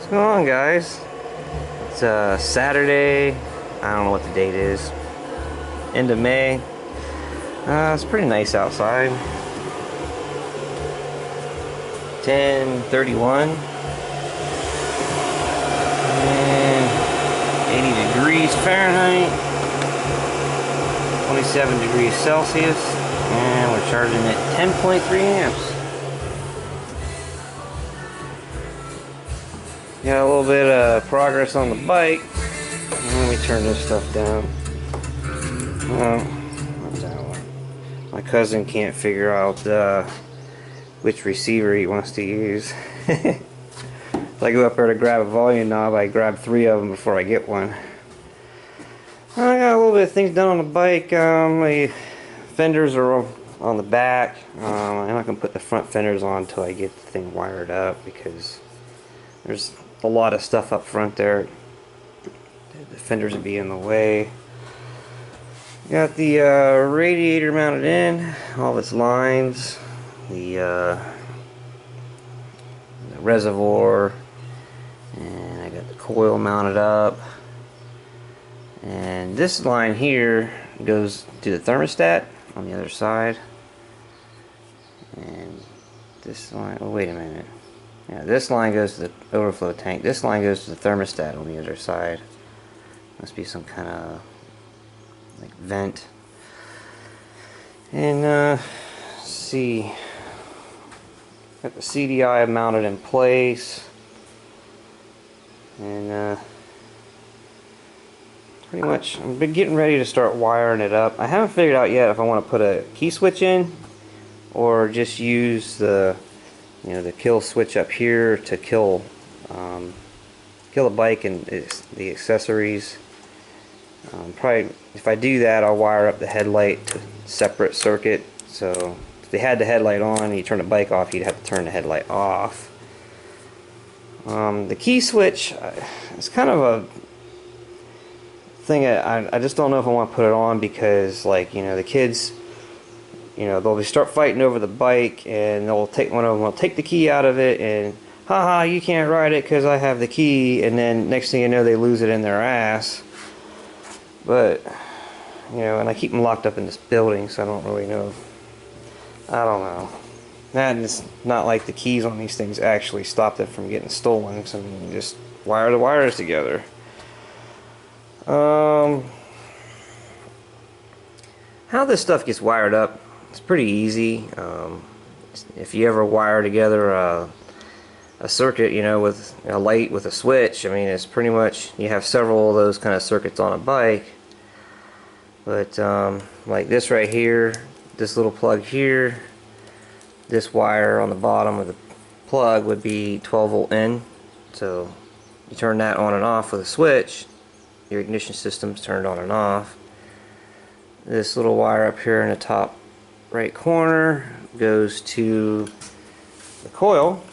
going on, guys? It's Saturday. I don't know what the date is. End of May. It's pretty nice outside. 10:31 and 80 degrees Fahrenheit, 27 degrees Celsius, and we're charging at 10.3 amps. Got a little bit of progress on the bike. Let me turn this stuff down. My cousin can't figure out which receiver he wants to use. If I go up there to grab a volume knob, I grab 3 of them before I get one. I got a little bit of things done on the bike. My fenders are on the back. I'm not going to put the front fenders on until I get the thing wired up, because there's a lot of stuff up front there. The fenders would be in the way. Got the radiator mounted in, all of its lines, the reservoir, and I got the coil mounted up. And this line here goes to the thermostat on the other side. And this line, oh wait a minute. Yeah, this line goes to the overflow tank. This line goes to the thermostat on the other side. Must be some kind of like vent. And let's see. Got the CDI mounted in place. And pretty much I'm getting ready to start wiring it up. I haven't figured out yet if I want to put a key switch in or just use the the kill switch up here to kill the bike and the accessories. Probably if I do that, I'll wire up the headlight to separate circuit. So if they had the headlight on and you turn the bike off, you'd have to turn the headlight off. The key switch, it's kind of a thing I just don't know if I want to put it on, because like the kids, they'll start fighting over the bike, and they'll take one of them will take the key out of it, and haha, you can't ride it because I have the key, and then next thing you know, they lose it in their ass. But and I keep them locked up in this building, so I don't really know. I don't know. And it's not like the keys on these things actually stop them from getting stolen. So I mean, you just wire the wires together. How this stuff gets wired up, it's pretty easy. If you ever wire together a circuit, with a light with a switch, I mean, it's pretty much, you have several of those kind of circuits on a bike. But like this right here, this little plug here, this wire on the bottom of the plug would be 12 volt in. So you turn that on and off with a switch, your ignition system's turned on and off. This little wire up here in the top right corner goes to the coil.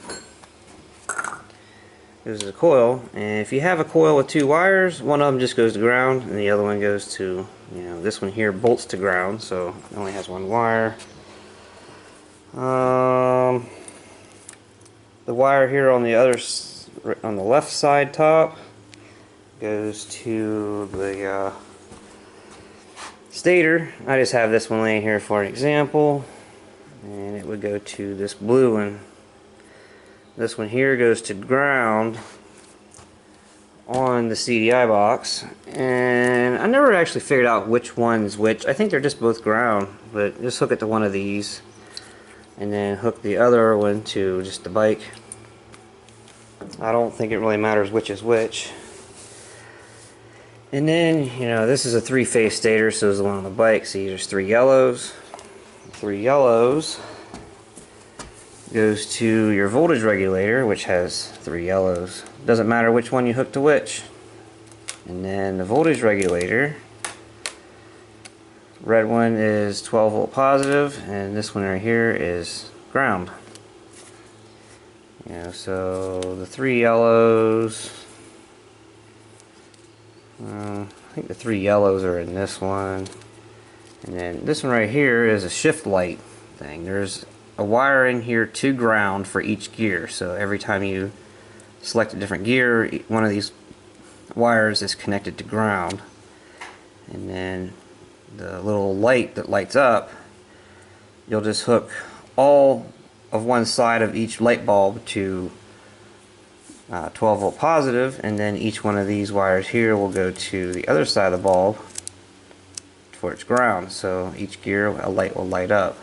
And if you have a coil with 2 wires, one of them just goes to ground and the other one goes to, this one here bolts to ground, so it only has 1 wire. The wire here on the left side top goes to the stator. I just have this one laying here for an example, and it would go to this blue one. This one here goes to ground on the CDI box, and I never actually figured out which one's which. I think they're just both ground, but just hook it to one of these and then hook the other one to just the bike. I don't think it really matters which is which. And then, this is a 3-phase stator, so is the one on the bike. See, there's 3 yellows. 3 yellows goes to your voltage regulator, which has 3 yellows. Doesn't matter which one you hook to which. And then the voltage regulator, red one is 12 volt positive, and this one right here is ground. So the 3 yellows, I think the 3 yellows are in this one, and then this one right here is a shift light thing. There's a wire in here to ground for each gear, so every time you select a different gear, one of these wires is connected to ground, and then the little light that lights up, you'll just hook all of one side of each light bulb to 12 volt positive, and then each one of these wires here will go to the other side of the bulb for its ground, so each gear a light will light up.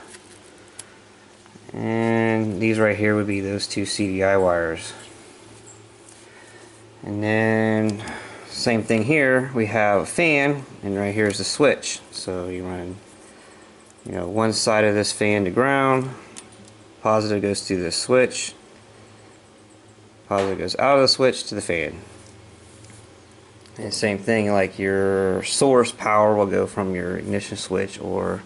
And these right here would be those two CDI wires. And then same thing here, we have a fan, and right here is the switch. So you run, one side of this fan to ground, positive goes to the switch, positive goes out of the switch to the fan. And same thing, like your source power will go from your ignition switch or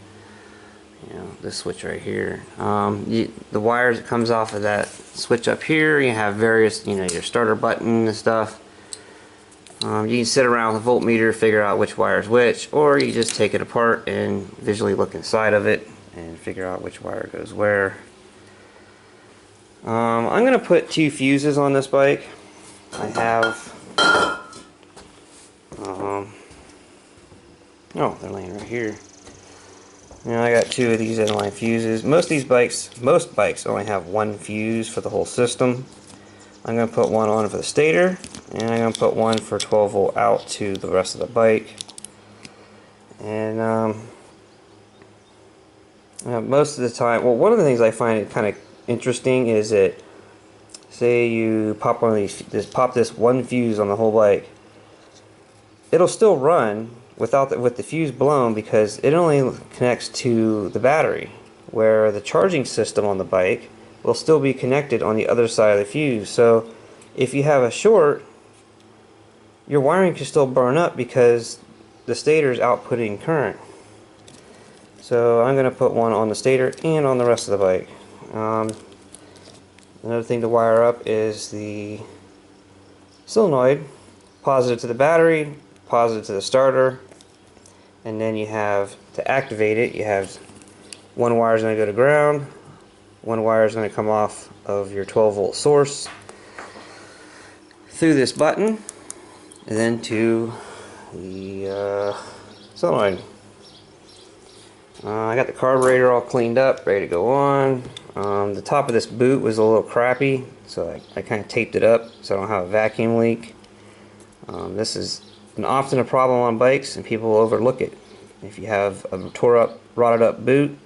this switch right here. The wires that comes off of that switch up here, you have various, your starter button and stuff. You can sit around with a voltmeter, figure out which wire is which, or you just take it apart and visually look inside of it and figure out which wire goes where. I'm going to put 2 fuses on this bike. I have oh, they're laying right here. I got 2 of these inline fuses. Most bikes only have 1 fuse for the whole system. I'm going to put one on for the stator, and I'm going to put one for 12 volt out to the rest of the bike. And most of the time, well, one of the things I find kind of interesting is that, say you pop one of these, pop this 1 fuse on the whole bike, it'll still run with the fuse blown because it only connects to the battery, where the charging system on the bike will still be connected on the other side of the fuse. So if you have a short, your wiring can still burn up because the stator is outputting current. So I'm going to put one on the stator and on the rest of the bike. Another thing to wire up is the solenoid, positive to the battery, positive to the starter, and then you have, to activate it, you have one wire is going to go to ground, one wire is going to come off of your 12 volt source through this button, and then to the solenoid. I got the carburetor all cleaned up, ready to go on. The top of this boot was a little crappy, so I kind of taped it up so I don't have a vacuum leak. This is often a problem on bikes, and people overlook it. If you have a tore up, rotted up boot,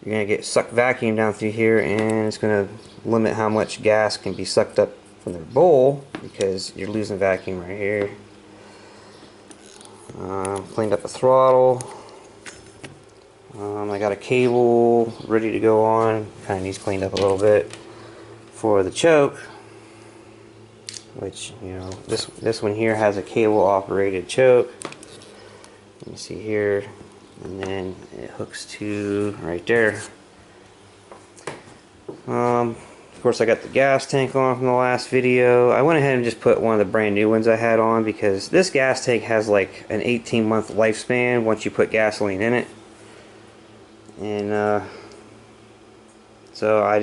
you're going to get sucked vacuum down through here, and it's going to limit how much gas can be sucked up from the bowl because you're losing vacuum right here. Cleaned up the throttle. I got a cable ready to go on. Kind of needs cleaned up a little bit for the choke, which this one here has a cable operated choke. Let me see here, and then it hooks to right there. Of course, I got the gas tank on from the last video. I went ahead and just put one of the brand new ones I had on because this gas tank has like an 18-month lifespan once you put gasoline in it. And so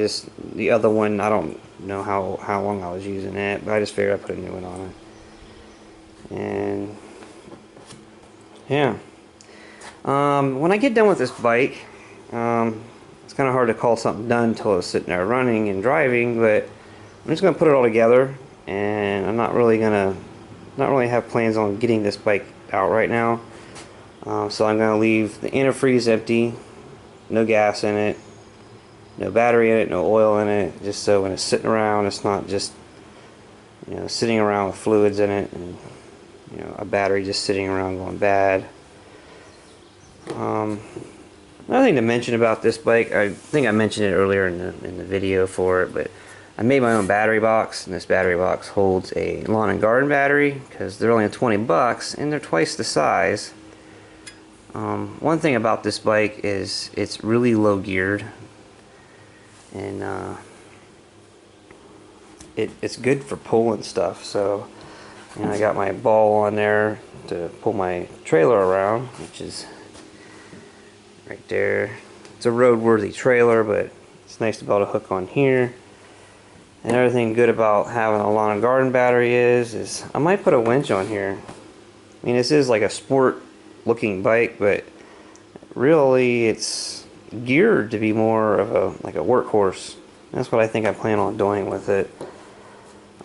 the other one, I don't know how long I was using it, but I just figured I'd put a new one on it. And yeah, when I get done with this bike, it's kind of hard to call something done until it's sitting there running and driving, but I'm just going to put it all together, and I'm not really have plans on getting this bike out right now. So I'm going to leave the antifreeze empty, no gas in it, no battery in it, no oil in it, just so when it's sitting around, it's not just sitting around with fluids in it and a battery just sitting around going bad. Another thing to mention about this bike, I think I mentioned it earlier in the video for it, but I made my own battery box, and this battery box holds a lawn and garden battery because they're only $20 and they're twice the size. One thing about this bike is it's really low geared, and it's good for pulling stuff. So I got my ball on there to pull my trailer around, which is right there. It's a roadworthy trailer, but it's nice to be able to hook on here. And everything good about having a lawn and garden battery is I might put a winch on here. I mean, this is like a sport looking bike, but really it's geared to be more of a like a workhorse. That's what I think I plan on doing with it.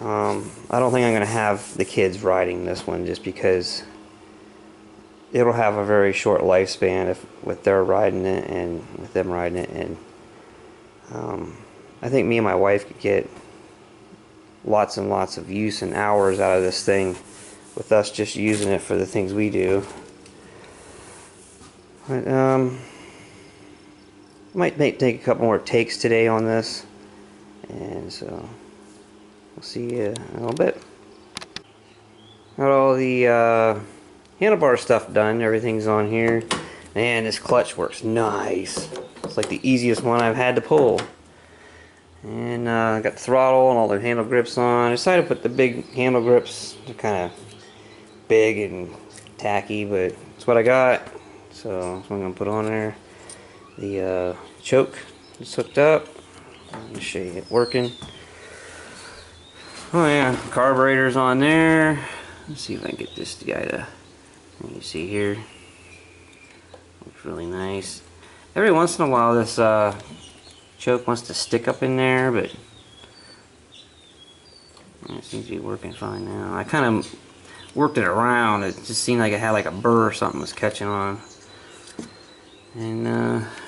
I don't think I'm going to have the kids riding this one just because it'll have a very short lifespan with their riding it and with them riding it, and I think me and my wife could get lots and lots of use and hours out of this thing with us just using it for the things we do. But might take a couple more takes today on this, and so we'll see you in a little bit. Got all the handlebar stuff done. Everything's on here. Man, this clutch works nice. It's like the easiest one I've had to pull. And I got the throttle and all the handle grips on. I decided to put the big handle grips. They're kind of big and tacky, but it's what I got. So that's what I'm going to put on there. The choke is hooked up. Let me show you it working. Oh yeah, carburetor's on there. Let's see if I can get this guy to, you see here. Looks really nice. Every once in a while this choke wants to stick up in there, but it seems to be working fine now. I kind of worked it around. It just seemed like it had like a burr or something was catching on. And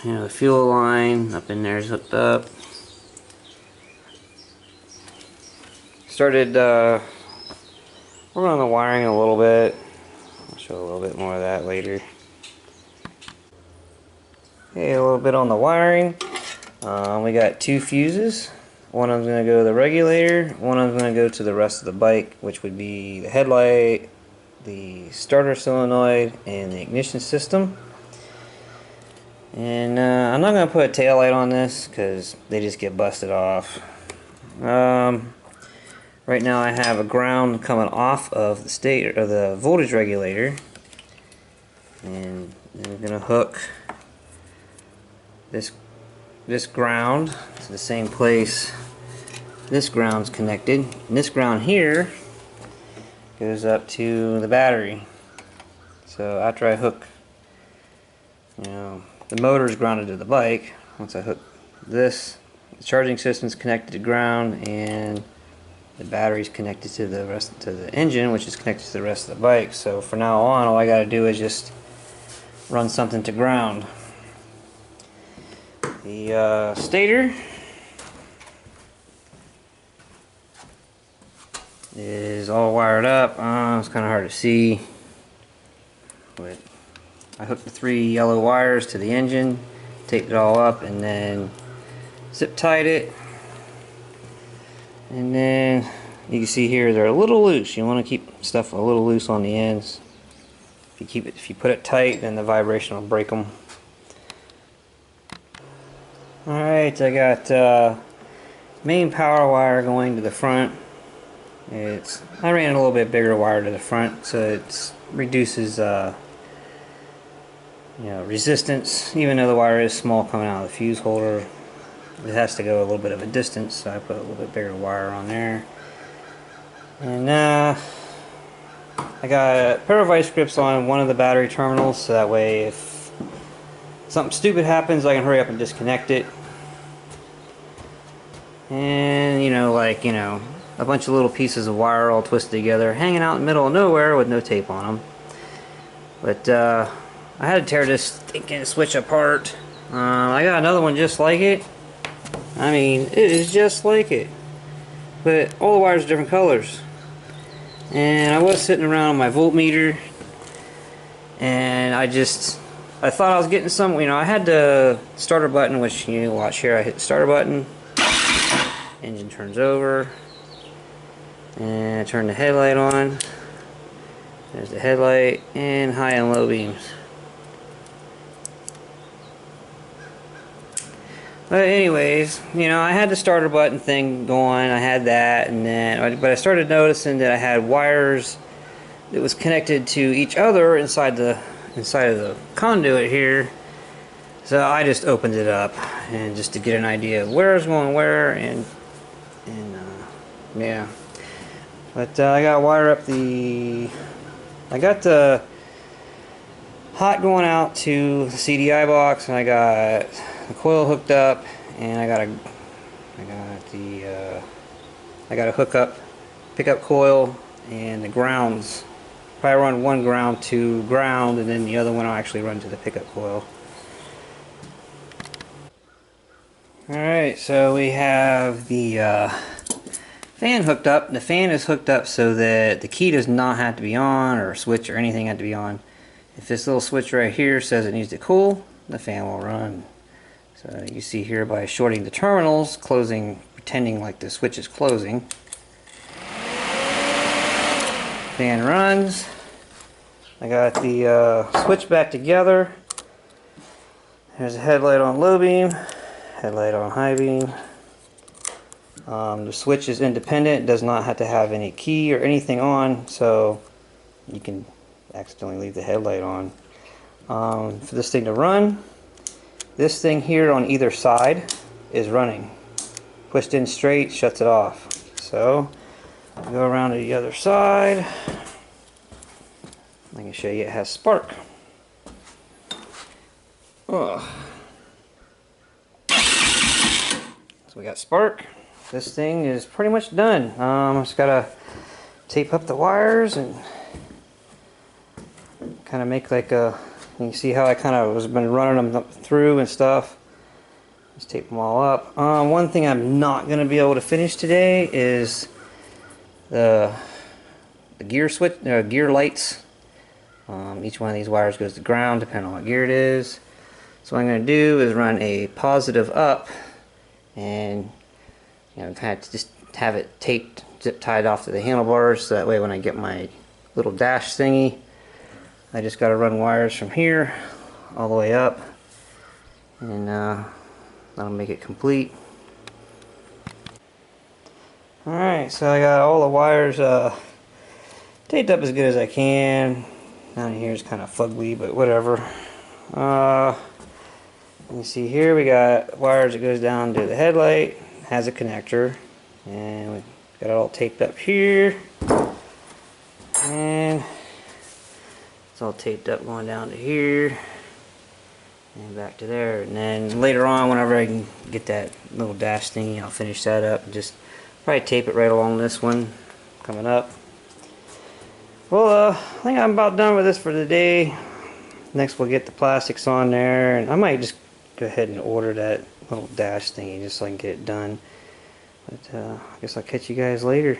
you know, the fuel line up in there is hooked up. Started working on the wiring a little bit. I'll show a little bit more of that later. Okay, a little bit on the wiring. We got two fuses. One of them's going to go to the regulator, one of them's going to go to the rest of the bike, which would be the headlight, the starter solenoid, and the ignition system. And I'm not going to put a tail light on this because they just get busted off. Right now I have a ground coming off of the stator, or the voltage regulator, and then we're going to hook this ground to the same place this ground's connected, and this ground here goes up to the battery. So after I hook, you know, the motor's grounded to the bike, once I hook this, the charging system's connected to ground, and the battery's connected to the engine, which is connected to the rest of the bike. So for now on, all I got to do is just run something to ground. The stator is all wired up. It's kind of hard to see, but I hooked the 3 yellow wires to the engine, taped it all up, and then zip tied it. And then you can see here they're a little loose. You want to keep stuff a little loose on the ends. If you put it tight, then the vibration will break them. Alright, I got main power wire going to the front. I ran a little bit bigger wire to the front, so it reduces you know, resistance. Even though the wire is small coming out of the fuse holder, it has to go a little bit of a distance, so I put a little bit bigger wire on there. And I got a pair of vice grips on one of the battery terminals, so that way if something stupid happens, I can hurry up and disconnect it. And, you know, like, you know, a bunch of little pieces of wire all twisted together, hanging out in the middle of nowhere with no tape on them. But I had to tear this stinking switch apart. I got another one just like it. I mean, it is just like it. But all the wires are different colors. And I was sitting around on my voltmeter, and I thought I was getting some, you know, I had the starter button, which you watch here, I hit the starter button, engine turns over, and I turn the headlight on. There's the headlight, and high and low beams. But anyways, you know, I had the starter button thing going, I had that, and then, but I started noticing that I had wires that was connected to each other inside of the conduit here. So I just opened it up, and just to get an idea of where it's going where, and Yeah. But I got to wire up I got the hot going out to the CDI box, and I got the coil hooked up, and I got a hookup, pickup coil, and the grounds. Probably run one ground to ground, and then the other one I'll actually run to the pickup coil. Alright, so we have the fan hooked up. The fan is hooked up so that the key does not have to be on, or a switch or anything have to be on. If this little switch right here says it needs to cool, the fan will run. So you see here by shorting the terminals, pretending like the switch is closing. Fan runs. I got the switch back together. There's a headlight on low beam, headlight on high beam. The switch is independent, does not have to have any key or anything on, so you can accidentally leave the headlight on. For this thing to run, this thing here on either side is running. Pushed in straight, shuts it off. So, go around to the other side. I can show you it has spark. Oh. So we got spark. This thing is pretty much done. Just gotta tape up the wires and kind of make like a. You can see how I kind of been running them through and stuff. Just tape them all up. One thing I'm not gonna be able to finish today is the gear switch, gear lights. Each one of these wires goes to ground depending on what gear it is. So what I'm going to do is run a positive up, and kind of just have it taped, zip tied off to the handlebars, so that way when I get my little dash thingy, I just got to run wires from here all the way up, and that'll make it complete. Alright, so I got all the wires taped up as good as I can. Down here is kind of fugly, but whatever. You see here we got wires that goes down to the headlight, has a connector, and we got it all taped up here, and it's all taped up going down to here and back to there. And then later on, whenever I can get that little dash thingy, I'll finish that up and just probably tape it right along this one coming up. Well, I think I'm about done with this for today. Next we'll get the plastics on there, and I might just go ahead and order that little dash thingy just so I can get it done. But I guess I'll catch you guys later.